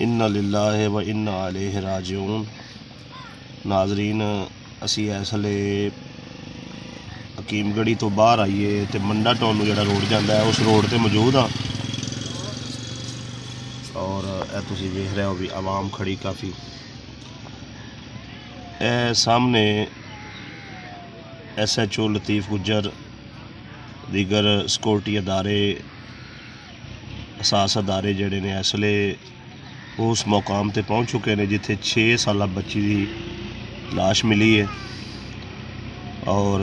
इन्ना लिल्लाहि व इन्ना अलैहि राजिऊन। नाजरीन असी इसले हकीमगढ़ी तो बाहर आइए तो मंडा टाउन में जो रोड जाता है उस रोड पर मौजूद हाँ और तुसी वेख रहे हो भी आवाम खड़ी काफ़ी। सामने SHO लतीफ़ गुज्जर दीगर सिक्योरिटी अदारे असास अदारे जड़े ने इसले उस मुकाम ते पहुँच चुके हैं जिथे 6 साला बच्ची की लाश मिली है और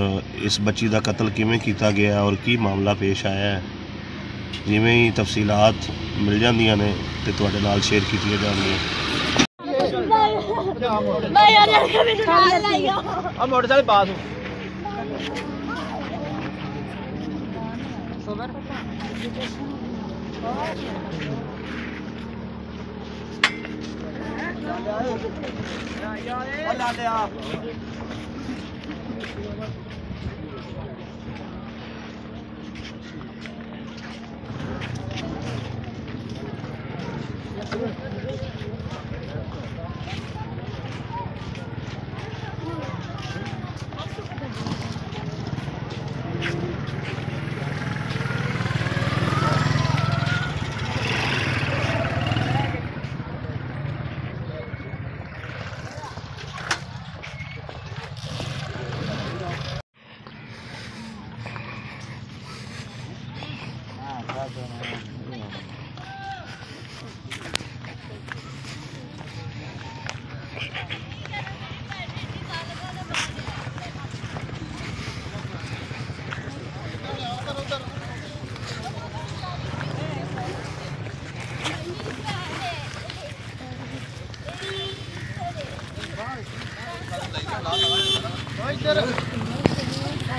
इस बच्ची का कत्ल किवें किया गया और की मामला पेश आया है जिमें ही तफसीलात मिल जांदियां ने ते तुहाडे नाल शेयर कीतियां जांदियां।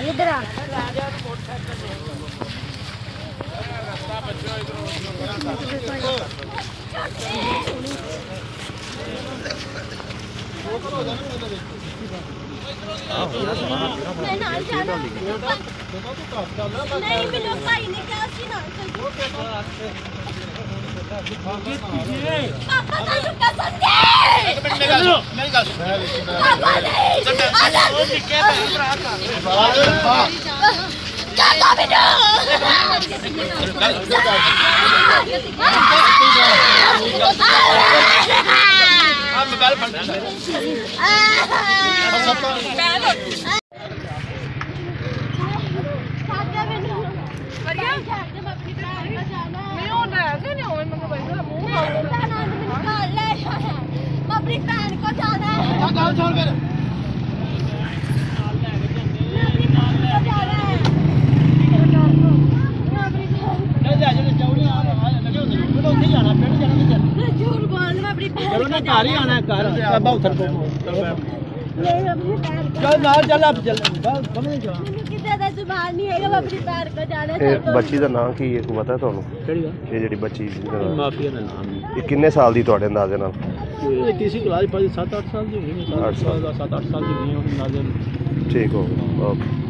इधर आ नहीं मिलो भाई ने क्या सी ना पापा का लुका संदे एक मिनट मेरी गल पापा नहीं क्या अपनी बहन को जाना है बच्ची का नाम की पता है तुहानू? ये जिहड़ी बच्ची किन्ने साल दी तुहाडे अंदाजे नाल? तीसरी क्लास 7-8 साल की होगी। 7-8 साल की। ठीक हो ओके।